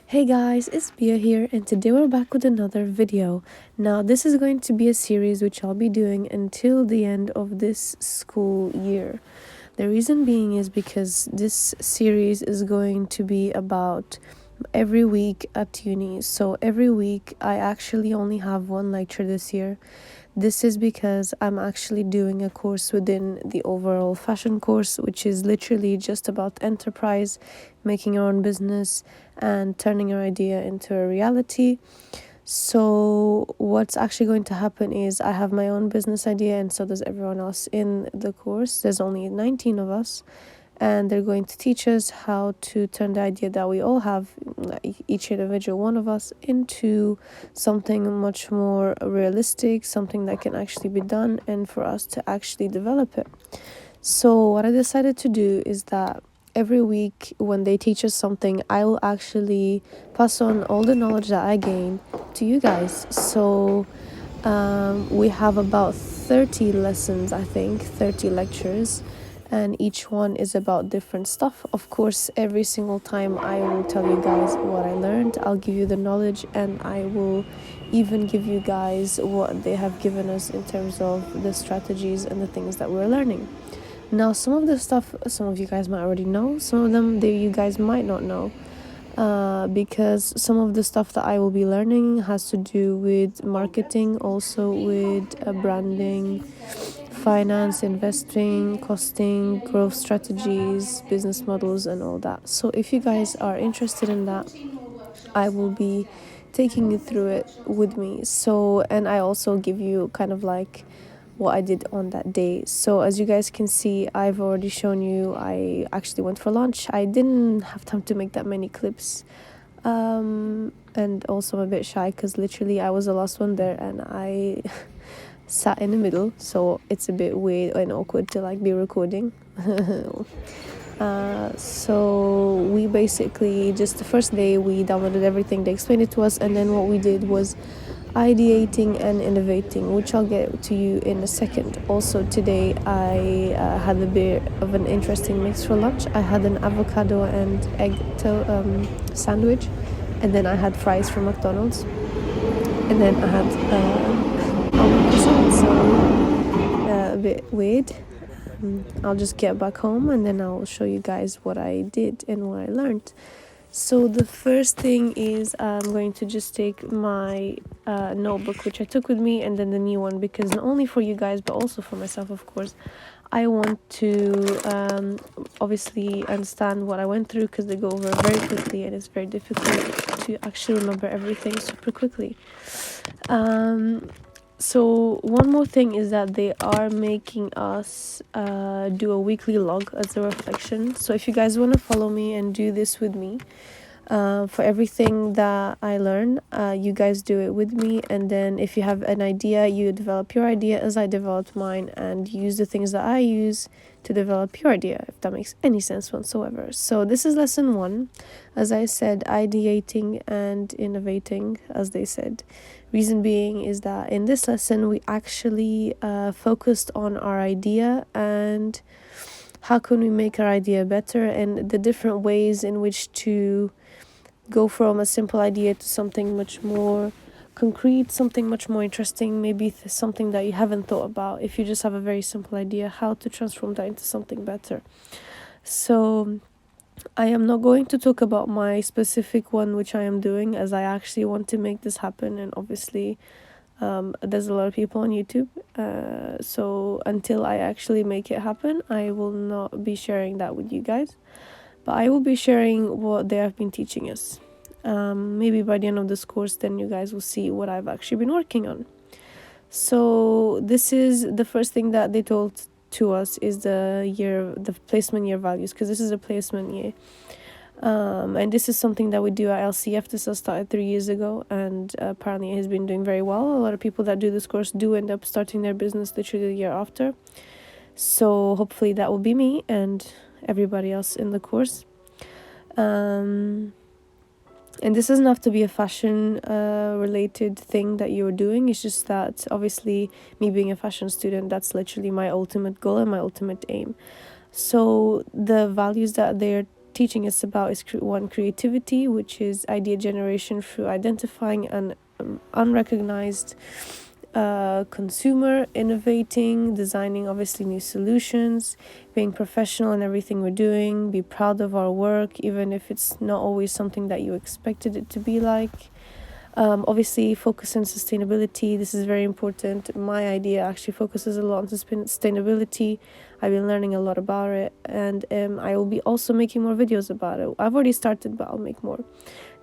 Hey guys, it's Bia here, and today we're back with another video. Now, this is going to be a series which I'll be doing until the end of this school year. The reason being is because this series is going to be about every week at uni. So every week, I actually only have one lecture this year. This is because I'm actually doing a course within the overall fashion course, which is literally just about enterprise, making your own business, and turning your idea into a reality. So, what's actually going to happen is I have my own business idea, and so does everyone else in the course. There's only 19 of us, and they're going to teach us how to turn the idea that we all have, each individual one of us, into something much more realistic, something that can actually be done, and for us to actually develop it. So what I decided to do is that every week when they teach us something, I will actually pass on all the knowledge that I gain to you guys. So we have about 30 lessons, I think, 30 lectures, and each one is about different stuff. Of course, every single time I will tell you guys what I learned. I'll give you the knowledge, and I will even give you guys what they have given us in terms of the strategies and the things that we're learning. Now, some of the stuff, some of you guys might already know, some of them you guys might not know. Because some of the stuff that I will be learning has to do with marketing, also with branding, finance, investing, costing, growth strategies, business models, and all that. So if you guys are interested in that, I will be taking you through it with me. So, and I also give you kind of like what I did on that day. So as you guys can see, I've already shown you I actually went for lunch. I didn't have time to make that many clips. And also I'm a bit shy because literally I was the last one there, and I sat in the middle, so it's a bit weird and awkward to like be recording. So we basically, just the first day, we downloaded everything, they explained it to us, and then what we did was ideating and innovating, which I'll get to you in a second. Also today I had a bit of an interesting mix for lunch. I had an avocado and egg sandwich, and then I had fries from McDonald's, and then I had almond croissant, so a bit weird. I'll just get back home and then I'll show you guys what I did and what I learned. So the first thing is I'm going to just take my notebook, which I took with me, and then the new one, because not only for you guys but also for myself, of course, I want to obviously understand what I went through, because they go over very quickly and it's very difficult to actually remember everything super quickly. So one more thing is that they are making us do a weekly log as a reflection. So if you guys want to follow me and do this with me, for everything that I learn, you guys do it with me, and then if you have an idea, you develop your idea as I developed mine, and use the things that I use to develop your idea, if that makes any sense whatsoever. So this is lesson 1, as I said, ideating and innovating, as they said. Reason being is that in this lesson we actually focused on our idea and how can we make our idea better, and the different ways in which to go from a simple idea to something much more concrete, something much more interesting, maybe something that you haven't thought about. If you just have a very simple idea, how to transform that into something better. So I am not going to talk about my specific one which I am doing, as I actually want to make this happen, and obviously there's a lot of people on YouTube, so until I actually make it happen, I will not be sharing that with you guys, but I will be sharing what they have been teaching us. Maybe by the end of this course, then you guys will see what I've actually been working on. So this is the first thing that they told to us, is the placement year values, because this is a placement year. And this is something that we do at LCF. This has started 3 years ago, and apparently it has been doing very well. A lot of people that do this course do end up starting their business literally the year after. So hopefully that will be me and everybody else in the course. And this doesn't have to be a fashion related thing that you're doing. It's just that obviously me being a fashion student, that's literally my ultimate goal and my ultimate aim. So the values that they're teaching us about is creativity, which is idea generation through identifying an unrecognized consumer, innovating, designing obviously new solutions, being professional in everything we're doing, be proud of our work even if it's not always something that you expected it to be like. Obviously focus on sustainability. This is very important. My idea actually focuses a lot on sustainability. I've been learning a lot about it, and I will be also making more videos about it. I've already started, but I'll make more.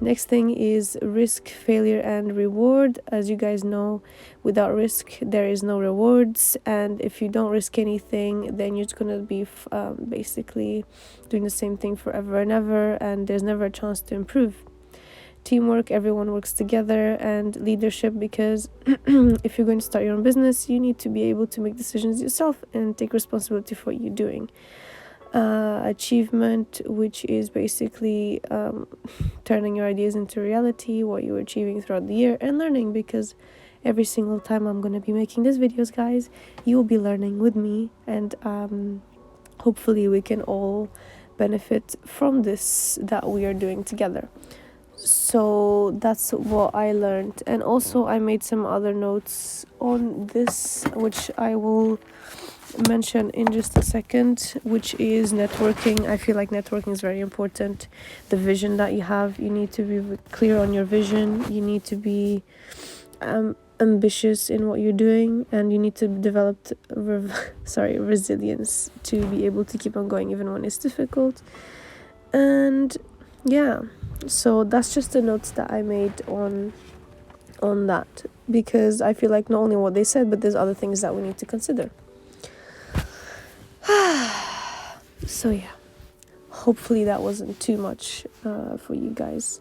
Next thing is risk, failure, and reward. As you guys know, without risk there is no rewards, and if you don't risk anything, then you're just gonna be basically doing the same thing forever and ever, and there's never a chance to improve. Teamwork, everyone works together, and leadership, because if you're going to start your own business, you need to be able to make decisions yourself and take responsibility for what you're doing. Achievement, which is basically turning your ideas into reality, what you're achieving throughout the year, and learning, because every single time I'm going to be making these videos, guys, you will be learning with me, and hopefully we can all benefit from this that we are doing together. So that's what I learned, and also I made some other notes on this, which I will mention in just a second, which is networking. I feel like networking is very important. The vision that you have, you need to be clear on your vision, you need to be ambitious in what you're doing, and you need to develop resilience to be able to keep on going even when it's difficult. And yeah, so that's just the notes that I made on that, because I feel like not only what they said, but there's other things that we need to consider. So yeah, hopefully that wasn't too much for you guys.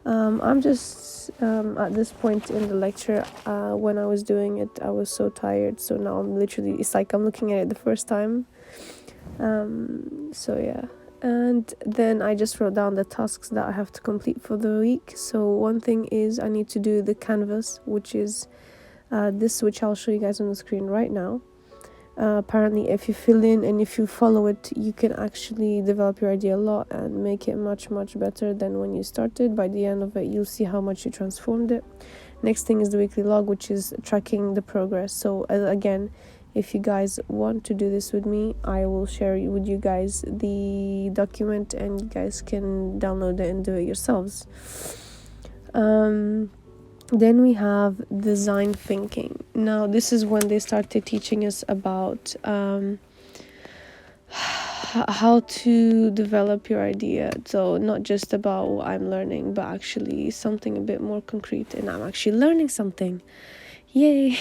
I'm just at this point in the lecture, when I was doing it, I was so tired, so now it's like I'm looking at it the first time. So yeah, and then I just wrote down the tasks that I have to complete for the week. So one thing is I need to do the canvas, which is this, which I'll show you guys on the screen right now. Apparently if you fill in and if you follow it, you can actually develop your idea a lot and make it much better than when you started. By the end of it, you'll see how much you transformed it. Next thing is the weekly log, which is tracking the progress. So again, if you guys want to do this with me, I will share with you guys the document, and you guys can download it and do it yourselves. Then we have design thinking. Now this is when they started teaching us about how to develop your idea. So not just about what I'm learning, but actually something a bit more concrete, and I'm actually learning something. Yay.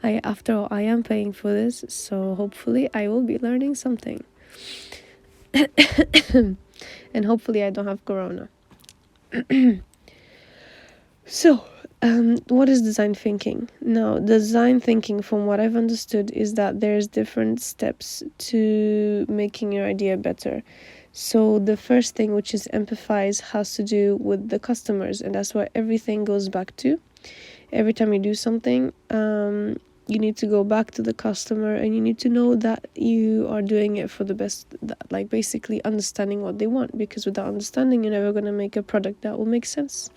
After all, I am paying for this, so hopefully I will be learning something. And hopefully I don't have corona. So what is design thinking? Now, design thinking, from what I've understood, is that there's different steps to making your idea better. So the first thing, which is empathize, has to do with the customers, and that's what everything goes back to. Every time you do something, you need to go back to the customer, and you need to know that you are doing it for the best, like basically understanding what they want, because without understanding, you're never going to make a product that will make sense.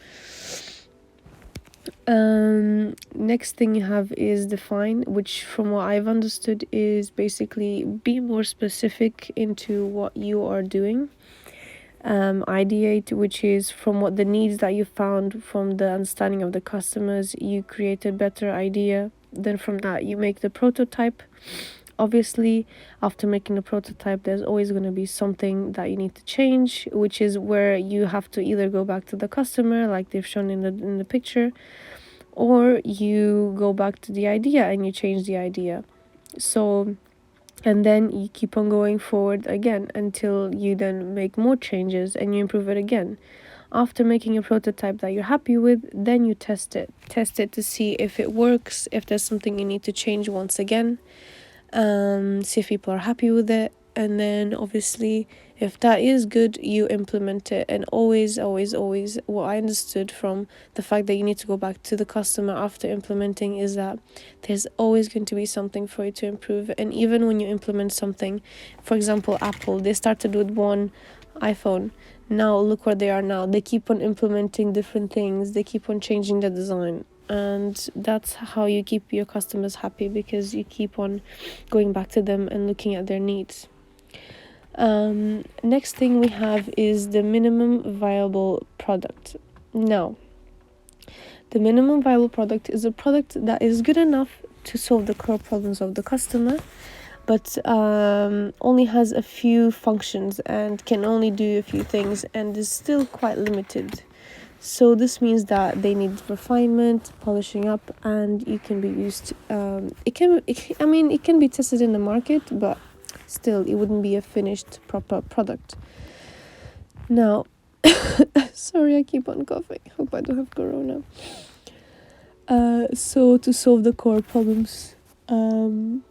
Next thing you have is define, which from what I've understood is basically be more specific into what you are doing. Ideate, which is from what the needs that you found from the understanding of the customers, you create a better idea. Then from that you make the prototype. Obviously, after making the prototype, there's always going to be something that you need to change, which is where you have to either go back to the customer, like they've shown in the picture, or you go back to the idea and you change the idea. So, and then you keep on going forward again until you then make more changes and you improve it again. After making a prototype that you're happy with, then you test it to see if it works, if there's something you need to change once again, see if people are happy with it, and then obviously if that is good, you implement it. And always what I understood from the fact that you need to go back to the customer after implementing is that there's always going to be something for you to improve. And even when you implement something, for example Apple, they started with one iPhone. Now look where they are now. They keep on implementing different things. They keep on changing the design. And that's how you keep your customers happy, because you keep on going back to them and looking at their needs. Next thing we have is the minimum viable product. Now, the minimum viable product is a product that is good enough to solve the core problems of the customer, but only has a few functions and can only do a few things and is still quite limited. So this means that they need refinement, polishing up, and it can be used. It can be tested in the market, but still, it wouldn't be a finished proper product. Now, sorry, I keep on coughing. Hope I don't have corona. So to solve the core problems, for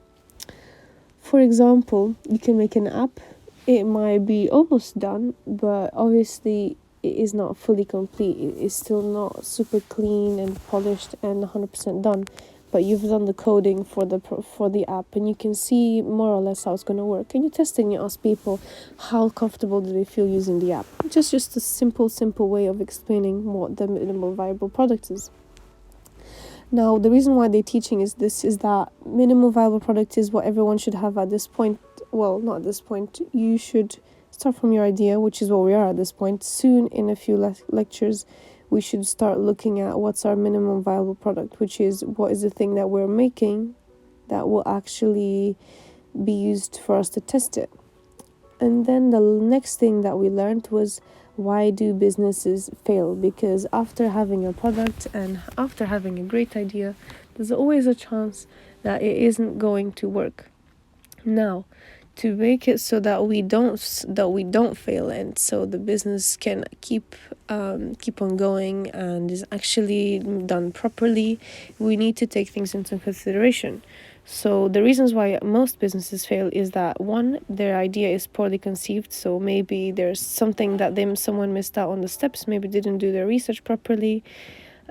example, you can make an app. It might be almost done, but obviously it is not fully complete. It is still not super clean and polished and 100% done. But you've done the coding for the app, and you can see more or less how it's going to work. And you test and you ask people how comfortable do they feel using the app. Just a simple way of explaining what the minimal viable product is. Now, the reason why they're teaching is that minimal viable product is what everyone should have at this point. Well, not at this point. You should start from your idea, which is what we are at this point. Soon, in a few lectures, we should start looking at what's our minimum viable product, which is what is the thing that we're making that will actually be used for us to test it. And then the next thing that we learned was, why do businesses fail? Because after having a product and after having a great idea, there's always a chance that it isn't going to work. Now, to make it so that we don't fail, and so the business can keep on going and is actually done properly, we need to take things into consideration. So the reasons why most businesses fail is that, one, their idea is poorly conceived. So maybe there's something that someone missed out on the steps, maybe didn't do their research properly,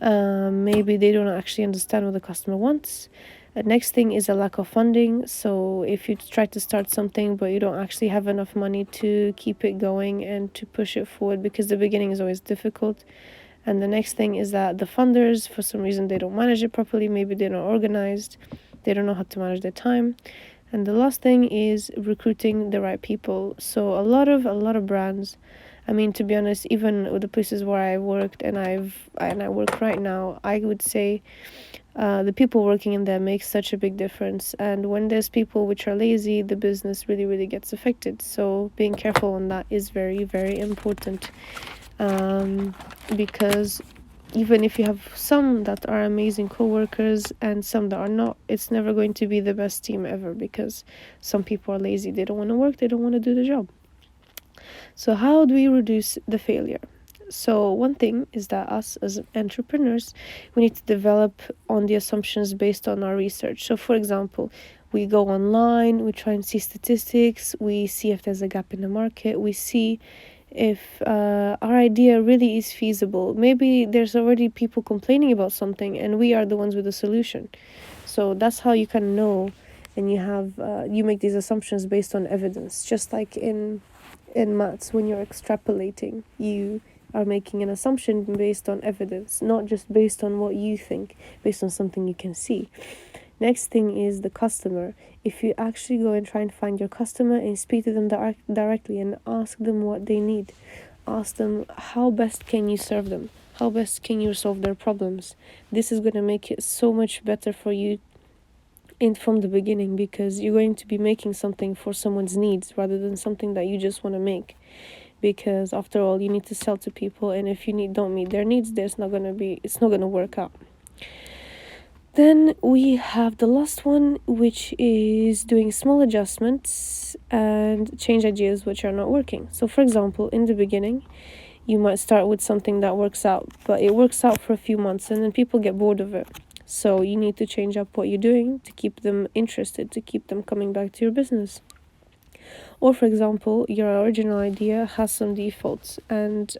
maybe they don't actually understand what the customer wants. The next thing is a lack of funding. So if you try to start something but you don't actually have enough money to keep it going and to push it forward, because the beginning is always difficult. And the next thing is that the funders, for some reason, they don't manage it properly. Maybe they're not organized. They don't know how to manage their time. And the last thing is recruiting the right people. So a lot of brands, I mean, to be honest, even with the places where I worked and I work right now, I would say the people working in there make such a big difference. And when there's people which are lazy, the business really, really gets affected. So being careful on that is very, very important. Because even if you have some that are amazing co-workers and some that are not, it's never going to be the best team ever, because some people are lazy. They don't want to work. They don't want to do the job. So how do we reduce the failure? So one thing is that us as entrepreneurs, we need to develop on the assumptions based on our research. So for example, we go online, we try and see statistics, we see if there's a gap in the market, we see if our idea really is feasible. Maybe there's already people complaining about something and we are the ones with the solution. So that's how you can know, and you make these assumptions based on evidence. Just like in maths, when you're extrapolating, you are making an assumption based on evidence, not just based on what you think, based on something you can see. Next thing is the customer. If you actually go and try and find your customer and speak to them directly and ask them what they need, ask them how best can you serve them, how best can you solve their problems. This is going to make it so much better for you from the beginning, because you're going to be making something for someone's needs rather than something that you just want to make. Because after all, you need to sell to people, and if you don't meet their needs, it's not going to work out. Then we have the last one, which is doing small adjustments and change ideas which are not working. So for example, in the beginning, you might start with something that works out, but it works out for a few months and then people get bored of it. So you need to change up what you're doing to keep them interested, to keep them coming back to your business. Or for example, your original idea has some defaults and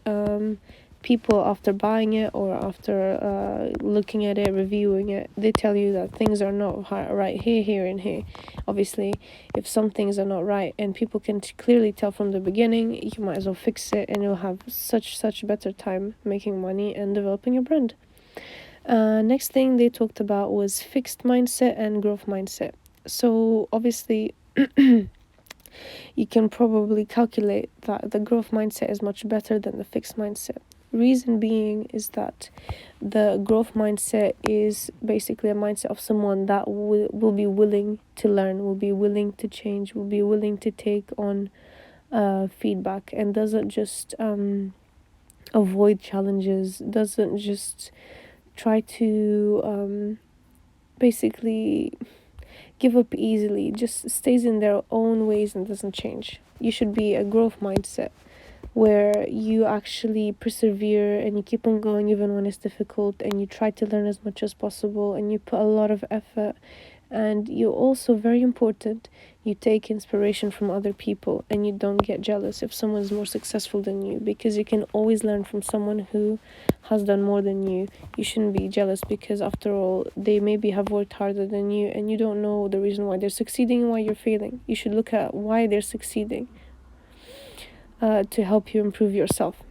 people, after buying it or after looking at it, reviewing it, they tell you that things are not right here and here. Obviously, if some things are not right and people can clearly tell from the beginning, you might as well fix it, and you'll have such better time making money and developing a brand. Next thing they talked about was fixed mindset and growth mindset. So obviously you can probably calculate that the growth mindset is much better than the fixed mindset. Reason being is that the growth mindset is basically a mindset of someone that will be willing to learn, will be willing to change, will be willing to take on feedback, and doesn't just avoid challenges, doesn't just try to basically give up easily, just stays in their own ways and doesn't change. You should be a growth mindset where you actually persevere and you keep on going even when it's difficult, and you try to learn as much as possible, and you put a lot of effort. And you also, very important, you take inspiration from other people, and you don't get jealous if someone's more successful than you, because you can always learn from someone who has done more than you. You shouldn't be jealous, because after all, they maybe have worked harder than you, and you don't know the reason why they're succeeding and why you're failing. You should look at why they're succeeding to help you improve yourself.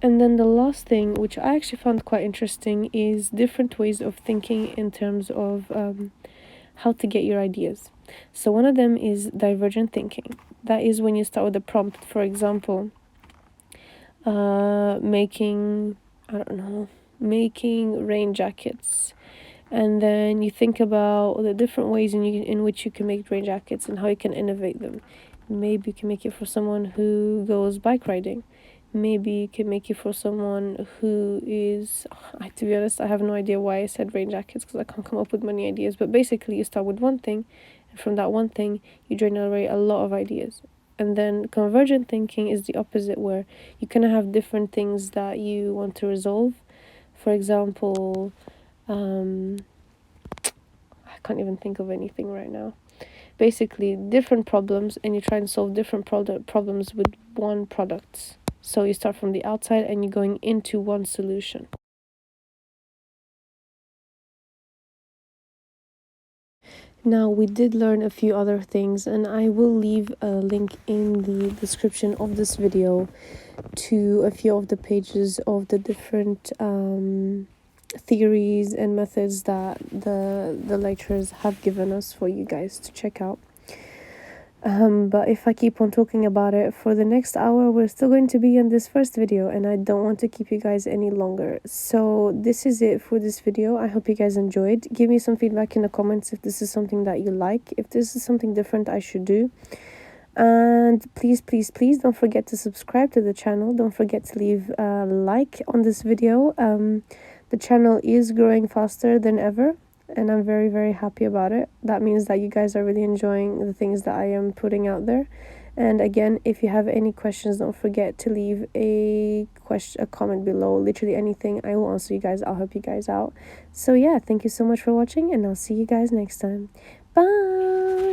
And then the last thing, which I actually found quite interesting, is different ways of thinking in terms of how to get your ideas. So one of them is divergent thinking. That is when you start with a prompt, for example, making rain jackets, and then you think about the different ways in which you can make rain jackets and how you can innovate them. Maybe you can make it for someone who goes bike riding. Maybe you can make it for someone who is, to be honest, I have no idea why I said rain jackets, because I can't come up with many ideas. But basically, you start with one thing, and from that one thing, you generate a lot of ideas. And then convergent thinking is the opposite, where you kind of have different things that you want to resolve. For example, I can't even think of anything right now. Basically, different problems, and you try and solve different problems with one product. So you start from the outside and you're going into one solution. Now, we did learn a few other things, and I will leave a link in the description of this video to a few of the pages of the different theories and methods that the lecturers have given us for you guys to check out. But if I keep on talking about it for the next hour, we're still going to be in this first video, and I don't want to keep you guys any longer. So this is it for this video. I hope you guys enjoyed. Give me some feedback in the comments if this is something that you like, if this is something different I should do. And please don't forget to subscribe to the channel. Don't forget to leave a like on this video. The channel is growing faster than ever, and I'm very happy about it. That means that you guys are really enjoying the things that I am putting out there. And again, if you have any questions, don't forget to leave a comment below. Literally anything, I will answer you guys. I'll help you guys out. So yeah, thank you so much for watching, and I'll see you guys next time. Bye.